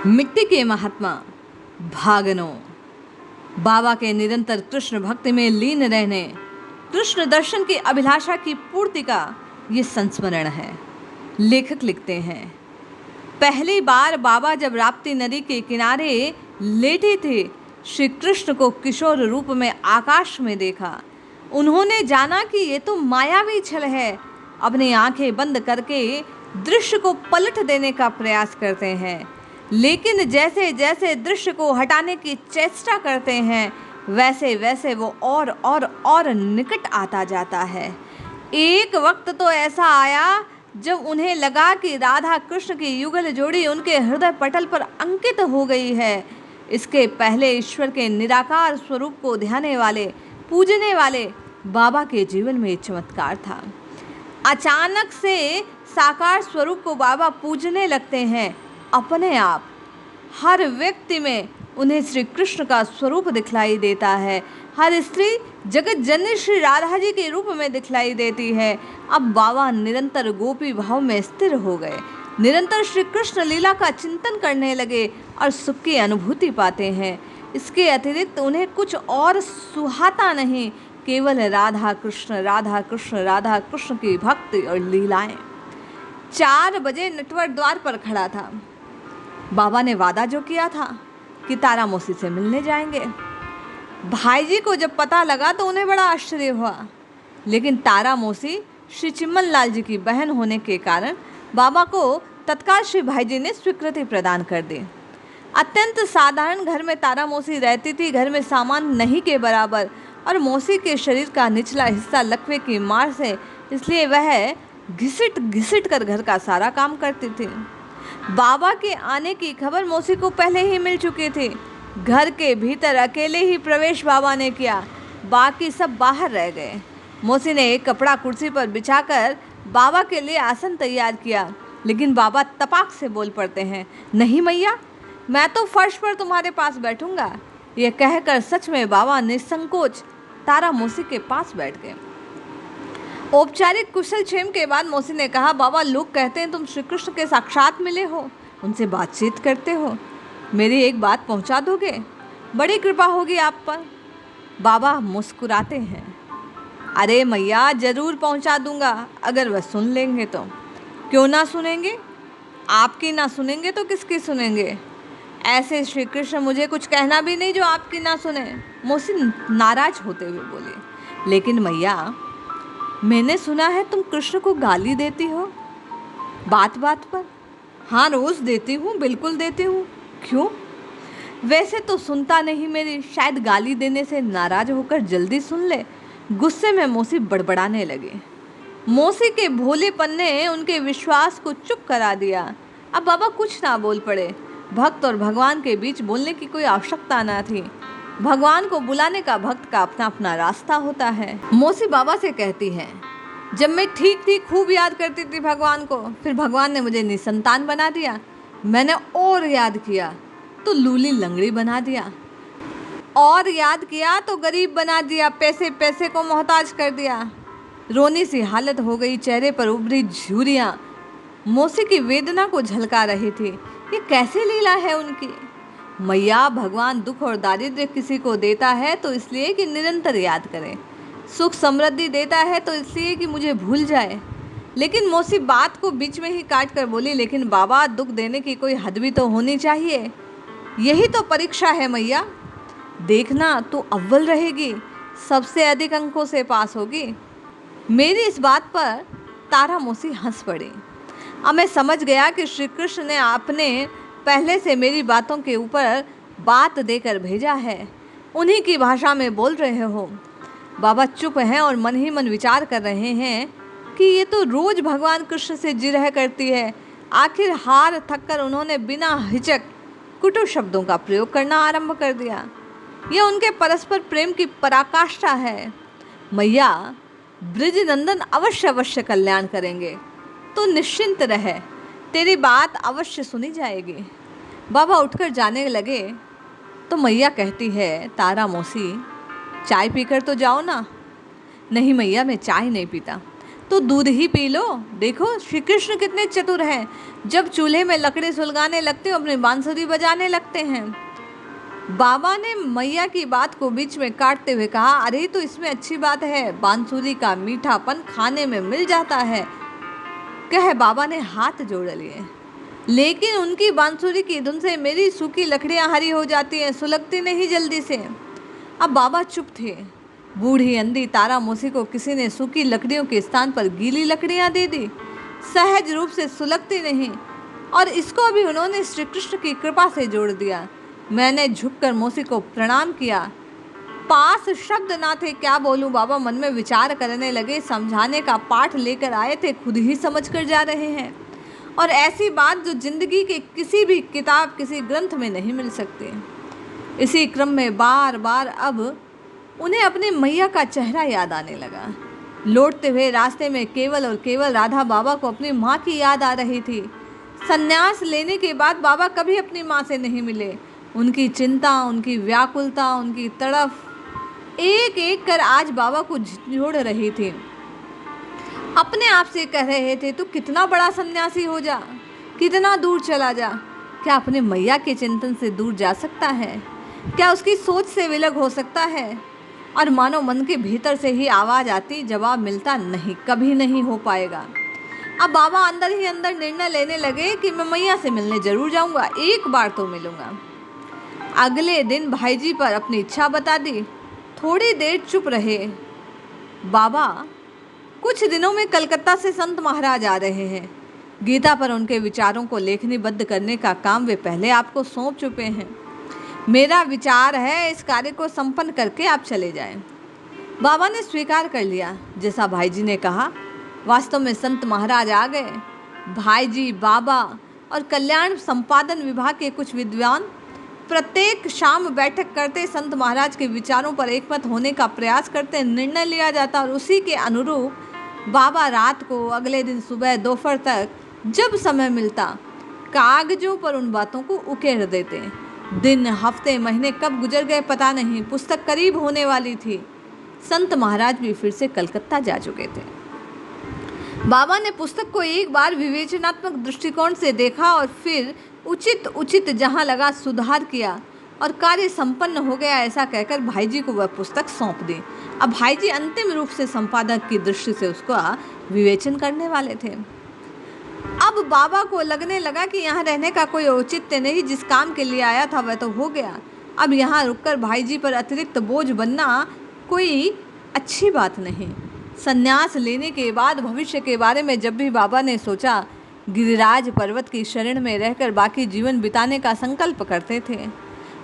मिट्टी के महात्मा भागनो बाबा के निरंतर कृष्ण भक्ति में लीन रहने, कृष्ण दर्शन की अभिलाषा की पूर्ति का ये संस्मरण है। लेखक लिखते हैं, पहली बार बाबा जब राप्ती नदी के किनारे लेटे थे, श्री कृष्ण को किशोर रूप में आकाश में देखा। उन्होंने जाना कि ये तो मायावी छल है। अपनी आंखें बंद करके दृश्य को पलट देने का प्रयास करते हैं, लेकिन जैसे जैसे दृश्य को हटाने की चेष्टा करते हैं, वैसे वैसे वो और निकट आता जाता है। एक वक्त तो ऐसा आया जब उन्हें लगा कि राधा कृष्ण की युगल जोड़ी उनके हृदय पटल पर अंकित हो गई है। इसके पहले ईश्वर के निराकार स्वरूप को ध्याने वाले, पूजने वाले बाबा के जीवन में चमत्कार था। अचानक से साकार स्वरूप को बाबा पूजने लगते हैं। अपने आप हर व्यक्ति में उन्हें श्री कृष्ण का स्वरूप दिखलाई देता है। हर स्त्री जगत जननी श्री राधा जी के रूप में दिखलाई देती है। अब बाबा निरंतर गोपी भाव में स्थिर हो गए, निरंतर श्री कृष्ण लीला का चिंतन करने लगे और सुख की अनुभूति पाते हैं। इसके अतिरिक्त उन्हें कुछ और सुहाता नहीं, केवल राधा कृष्ण राधा कृष्ण राधा कृष्ण की भक्ति और लीलाएं। 4 बजे नटवर द्वार पर खड़ा था। बाबा ने वादा जो किया था कि तारा मौसी से मिलने जाएंगे। भाई जी को जब पता लगा तो उन्हें बड़ा आश्चर्य हुआ, लेकिन तारा मौसी श्री चिम्मन लाल जी की बहन होने के कारण बाबा को तत्काल श्री भाई जी ने स्वीकृति प्रदान कर दी। अत्यंत साधारण घर में तारा मौसी रहती थी, घर में सामान नहीं के बराबर, और मौसी के शरीर का निचला हिस्सा लकवे की मार से, इसलिए वह घिसिट घिसिट कर घर का सारा काम करती थी। बाबा के आने की खबर मौसी को पहले ही मिल चुकी थी। घर के भीतर अकेले ही प्रवेश बाबा ने किया, बाकी सब बाहर रह गए। मौसी ने एक कपड़ा कुर्सी पर बिछाकर बाबा के लिए आसन तैयार किया, लेकिन बाबा तपाक से बोल पड़ते हैं, नहीं मैया, मैं तो फर्श पर तुम्हारे पास बैठूंगा। यह कहकर सच में बाबा निसंकोच तारा मौसी के पास बैठ गए। औपचारिक कुशल क्षेम के बाद मौसी ने कहा, बाबा लोग कहते हैं तुम श्री कृष्ण के साक्षात मिले हो, उनसे बातचीत करते हो, मेरी एक बात पहुंचा दोगे? बड़ी कृपा होगी आप पर। बाबा मुस्कुराते हैं, अरे मैया जरूर पहुंचा दूंगा, अगर वह सुन लेंगे तो। क्यों ना सुनेंगे? आपकी ना सुनेंगे तो किसकी सुनेंगे? ऐसे श्री कृष्ण मुझे कुछ कहना भी नहीं जो आपकी ना सुने। मौसी नाराज होते हुए बोले, लेकिन मैया मैंने सुना है तुम कृष्ण को गाली देती हो बात बात पर। हाँ रोज देती हूँ, बिल्कुल देती हूँ। क्यों? वैसे तो सुनता नहीं मेरी, शायद गाली देने से नाराज होकर जल्दी सुन ले। गुस्से में मौसी बड़बड़ाने लगे। मौसी के भोलेपन ने उनके विश्वास को चुप करा दिया। अब बाबा कुछ ना बोल पड़े। भक्त और भगवान के बीच बोलने की कोई आवश्यकता ना थी। भगवान को बुलाने का भक्त का अपना अपना रास्ता होता है। मौसी बाबा से कहती है, जब मैं ठीक ठीक खूब याद करती थी भगवान को, फिर भगवान ने मुझे निसंतान बना दिया। मैंने और याद किया तो लूली लंगड़ी बना दिया, और याद किया तो गरीब बना दिया, पैसे पैसे को मोहताज कर दिया। रोनी सी हालत हो गई, चेहरे पर उभरी झुर्रियाँ मौसी की वेदना को झलका रही थी। ये कैसे लीला है उनकी? मैया भगवान दुख और दारिद्र्य किसी को देता है तो इसलिए कि निरंतर याद करे, सुख समृद्धि देता है तो इसलिए कि मुझे भूल जाए। लेकिन मौसी बात को बीच में ही काट कर बोली, लेकिन बाबा दुख देने की कोई हद भी तो होनी चाहिए। यही तो परीक्षा है मैया, देखना तू अव्वल रहेगी, सबसे अधिक अंकों से पास होगी। मेरी इस बात पर तारा मौसी हंस पड़ी। अब मैं समझ गया कि श्री कृष्ण ने आपने पहले से मेरी बातों के ऊपर बात देकर भेजा है, उन्हीं की भाषा में बोल रहे हो। बाबा चुप हैं और मन ही मन विचार कर रहे हैं कि ये तो रोज भगवान कृष्ण से जिरह करती है। आखिर हार थककर उन्होंने बिना हिचक कुटु शब्दों का प्रयोग करना आरंभ कर दिया। यह उनके परस्पर प्रेम की पराकाष्ठा है। मैया ब्रिज नंदन अवश्य अवश्य कल्याण करेंगे, तो निश्चिंत रहे, तेरी बात अवश्य सुनी जाएगी। बाबा उठकर जाने लगे तो मैया कहती है, तारा मौसी चाय पीकर तो जाओ ना। नहीं मैया मैं चाय नहीं पीता। तो दूध ही पी लो। देखो श्री कृष्ण कितने चतुर हैं, जब चूल्हे में लकड़ी सुलगाने लगते हो अपनी बांसुरी बजाने लगते हैं। बाबा ने मैया की बात को बीच में काटते हुए कहा, अरे तो इसमें अच्छी बात है, बांसुरी का मीठापन खाने में मिल जाता है। कह बाबा ने हाथ जोड़ लिए, लेकिन उनकी बांसुरी की धुन से मेरी सूखी लकड़ियां हरी हो जाती हैं, सुलगती नहीं जल्दी से। अब बाबा चुप थे। बूढ़ी अंधी तारा मौसी को किसी ने सूखी लकड़ियों के स्थान पर गीली लकड़ियां दे दी, सहज रूप से सुलगती नहीं, और इसको भी उन्होंने श्री कृष्ण की कृपा से जोड़ दिया। मैंने झुककर मौसी को प्रणाम किया। पास शब्द ना थे, क्या बोलूं। बाबा मन में विचार करने लगे, समझाने का पाठ लेकर आए थे, खुद ही समझ कर जा रहे हैं, और ऐसी बात जो जिंदगी के किसी भी किताब किसी ग्रंथ में नहीं मिल सकती। इसी क्रम में बार बार अब उन्हें अपनी मैया का चेहरा याद आने लगा। लौटते हुए रास्ते में केवल और केवल राधा बाबा को अपनी माँ की याद आ रही थी। संन्यास लेने के बाद बाबा कभी अपनी माँ से नहीं मिले। उनकी चिंता, उनकी व्याकुलता, उनकी तड़फ एक एक कर आज बाबा को जोड़ रही थी। अपने आप से कह रहे थे, तू कितना बड़ा सन्यासी हो जा, कितना दूर चला जा, क्या अपने मैया के चिंतन से दूर जा सकता है? क्या उसकी सोच से विलग हो सकता है? और मानो मन के भीतर से ही आवाज़ आती, जवाब मिलता, नहीं, कभी नहीं हो पाएगा। अब बाबा अंदर ही अंदर निर्णय लेने लगे कि मैं मैया से मिलने जरूर जाऊंगा, एक बार तो मिलूंगा। अगले दिन भाई जी पर अपनी इच्छा बता दी। थोड़ी देर चुप रहे। बाबा कुछ दिनों में कलकत्ता से संत महाराज आ रहे हैं। गीता पर उनके विचारों को लेखनीबद्ध करने का काम वे पहले आपको सौंप चुके हैं। मेरा विचार है इस कार्य को संपन्न करके आप चले जाएं। बाबा ने स्वीकार कर लिया जैसा भाई जी ने कहा। वास्तव में संत महाराज आ गए। भाई जी, बाबा और कल्याण संपादन विभाग के कुछ विद्वान प्रत्येक शाम बैठक करते, संत महाराज के विचारों पर एकमत होने का प्रयास करते, निर्णय लिया जाता, और उसी के अनुरूप बाबा रात को, अगले दिन सुबह, दोपहर तक जब समय मिलता कागजों पर उन बातों को उकेर देते। दिन, हफ्ते, महीने कब गुजर गए पता नहीं। पुस्तक करीब होने वाली थी। संत महाराज भी फिर से कलकत्ता जा चुके थे। बाबा ने पुस्तक को एक बार विवेचनात्मक दृष्टिकोण से देखा और फिर उचित जहाँ लगा सुधार किया और कार्य संपन्न हो गया ऐसा कहकर भाई जी को वह पुस्तक सौंप दी। अब भाई जी अंतिम रूप से संपादक की दृष्टि से उसका विवेचन करने वाले थे। अब बाबा को लगने लगा कि यहाँ रहने का कोई औचित्य नहीं, जिस काम के लिए आया था वह तो हो गया। अब यहाँ रुककर भाई जी पर अतिरिक्त बोझ बनना कोई अच्छी बात नहीं। संन्यास लेने के बाद भविष्य के बारे में जब भी बाबा ने सोचा, गिरिराज पर्वत की शरण में रहकर बाकी जीवन बिताने का संकल्प करते थे।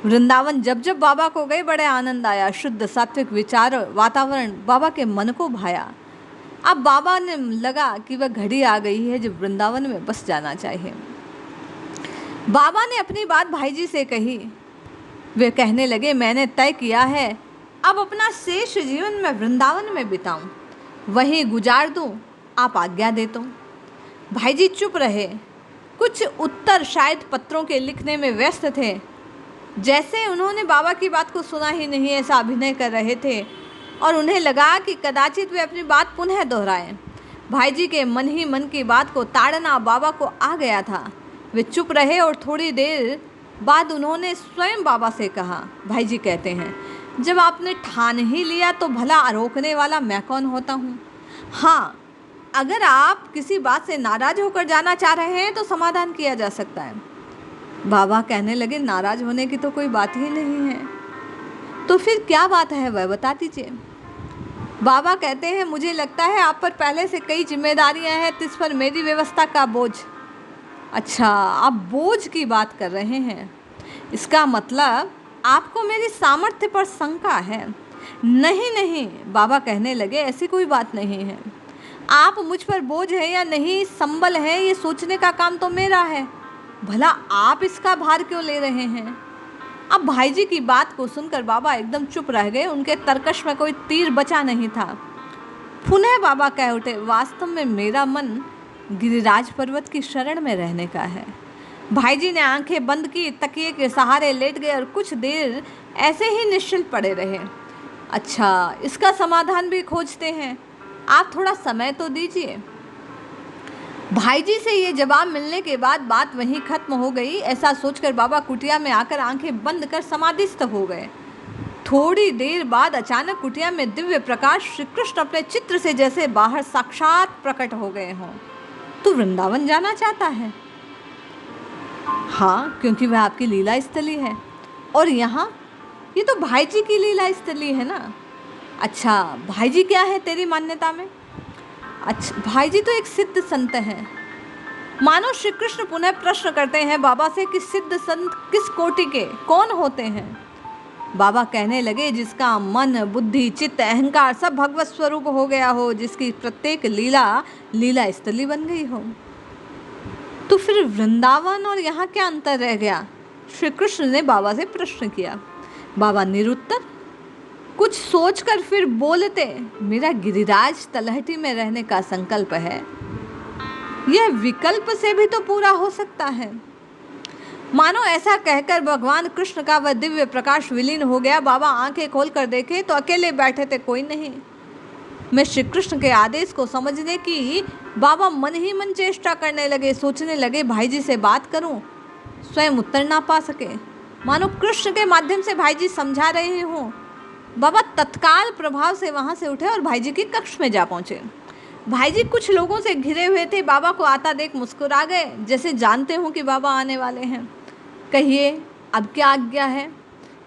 वृंदावन जब जब बाबा को गए बड़े आनंद आया। शुद्ध सात्विक विचार वातावरण बाबा के मन को भाया। अब बाबा ने लगा कि वह घड़ी आ गई है जब वृंदावन में बस जाना चाहिए। बाबा ने अपनी बात भाई जी से कही। वे कहने लगे, मैंने तय किया है अब अपना शेष जीवन मैं वृंदावन में बिताऊं, वहीं गुजार दूं, आप आज्ञा दे तो। भाई जी चुप रहे। कुछ उत्तर शायद पत्रों के लिखने में व्यस्त थे, जैसे उन्होंने बाबा की बात को सुना ही नहीं ऐसा अभिनय कर रहे थे, और उन्हें लगा कि कदाचित वे अपनी बात पुनः दोहराएं। भाई जी के मन ही मन की बात को ताड़ना बाबा को आ गया था। वे चुप रहे और थोड़ी देर बाद उन्होंने स्वयं बाबा से कहा। भाई जी कहते हैं, जब आपने ठान ही लिया तो भला रोकने वाला मैं कौन होता हूँ। हाँ, अगर आप किसी बात से नाराज होकर जाना चाह रहे हैं तो समाधान किया जा सकता है। बाबा कहने लगे, नाराज होने की तो कोई बात ही नहीं है। तो फिर क्या बात है वह बता दीजिए। बाबा कहते हैं, मुझे लगता है आप पर पहले से कई जिम्मेदारियां हैं, तिस पर मेरी व्यवस्था का बोझ। अच्छा, आप बोझ की बात कर रहे हैं, इसका मतलब आपको मेरी सामर्थ्य पर शंका है। नहीं नहीं, बाबा कहने लगे, ऐसी कोई बात नहीं है। आप मुझ पर बोझ है या नहीं, संबल है, ये सोचने का काम तो मेरा है। भला आप इसका भार क्यों ले रहे हैं। अब भाई जी की बात को सुनकर बाबा एकदम चुप रह गए। उनके तर्कश में कोई तीर बचा नहीं था। पुनः बाबा कह उठे, वास्तव में मेरा मन गिरिराज पर्वत की शरण में रहने का है। भाई जी ने आंखें बंद की, तकिए के सहारे लेट गए और कुछ देर ऐसे ही निश्चल पड़े रहे। अच्छा, इसका समाधान भी खोजते हैं। आप थोड़ा समय तो दीजिए। भाई जी से ये जवाब मिलने के बाद बात वहीं खत्म हो गई। ऐसा सोचकर बाबा कुटिया में आकर आंखें बंद कर समाधिस्थ हो गए। थोड़ी देर बाद अचानक कुटिया में दिव्य प्रकाश श्री कृष्ण अपने चित्र से जैसे बाहर साक्षात प्रकट हो गए हों। तू वृंदावन जाना चाहता है? हाँ, क्योंकि वह आपकी लीला स्थली है। और यहाँ ये तो भाई जी की लीला स्थली है ना। अच्छा, भाई जी क्या है तेरी मान्यता में? अच्छा, भाई जी तो एक सिद्ध संत हैं। मानो श्री कृष्ण पुनः प्रश्न करते हैं बाबा से कि सिद्ध संत किस कोटि के, कौन होते हैं? बाबा कहने लगे, जिसका मन, बुद्धि, चित्त, अहंकार सब भगवत स्वरूप हो गया हो, जिसकी प्रत्येक लीला लीला स्थली बन गई हो। तो फिर वृंदावन और यहाँ क्या अंतर रह गया? श्री कृष्ण ने बाबा से प्रश्न किया। बाबा निरुत्तर। कुछ सोचकर फिर बोलते, मेरा गिरिराज तलहटी में रहने का संकल्प है। यह विकल्प से भी तो पूरा हो सकता है। मानो ऐसा कहकर भगवान कृष्ण का वह दिव्य प्रकाश विलीन हो गया। बाबा आंखें खोलकर देखे तो अकेले बैठे थे, कोई नहीं। मैं श्री कृष्ण के आदेश को समझने की बाबा मन ही मन चेष्टा करने लगे। सोचने लगे, भाई जी से बात करूं, स्वयं उत्तर ना पा सके। मानो कृष्ण के माध्यम से भाई जी समझा रहे हों। बाबा तत्काल प्रभाव से वहां से उठे और भाई जी के कक्ष में जा पहुंचे। भाई जी कुछ लोगों से घिरे हुए थे। बाबा को आता देख मुस्कुरा गए, जैसे जानते हों कि बाबा आने वाले हैं। कहिए, अब क्या आज्ञा है?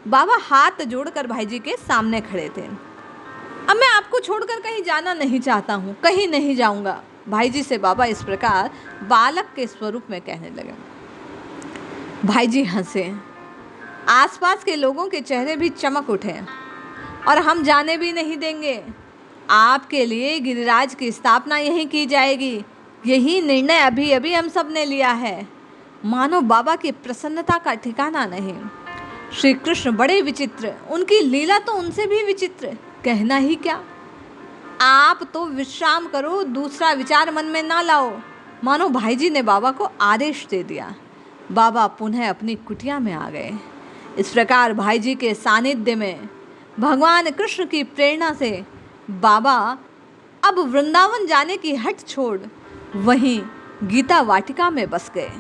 बाबा हाथ जोड़कर भाई जी के सामने खड़े थे। अब मैं आपको छोड़कर कहीं जाना नहीं चाहता हूँ, कहीं नहीं जाऊँगा। भाई जी से बाबा इस प्रकार बालक के स्वरूप में कहने लगे। भाई जी हंसे। आसपास के लोगों के चेहरे भी चमक उठे। और हम जाने भी नहीं देंगे। आपके लिए गिरिराज की स्थापना यहीं की जाएगी। यही निर्णय अभी अभी हम सब ने लिया है। मानो बाबा की प्रसन्नता का ठिकाना नहीं। श्री कृष्ण बड़े विचित्र, उनकी लीला तो उनसे भी विचित्र, कहना ही क्या। आप तो विश्राम करो, दूसरा विचार मन में ना लाओ। मानो भाई जी ने बाबा को आदेश दे दिया। बाबा पुनः अपनी कुटिया में आ गए। इस प्रकार भाई जी के सानिध्य में भगवान कृष्ण की प्रेरणा से बाबा अब वृंदावन जाने की हट छोड़ वहीं गीता वाटिका में बस गए।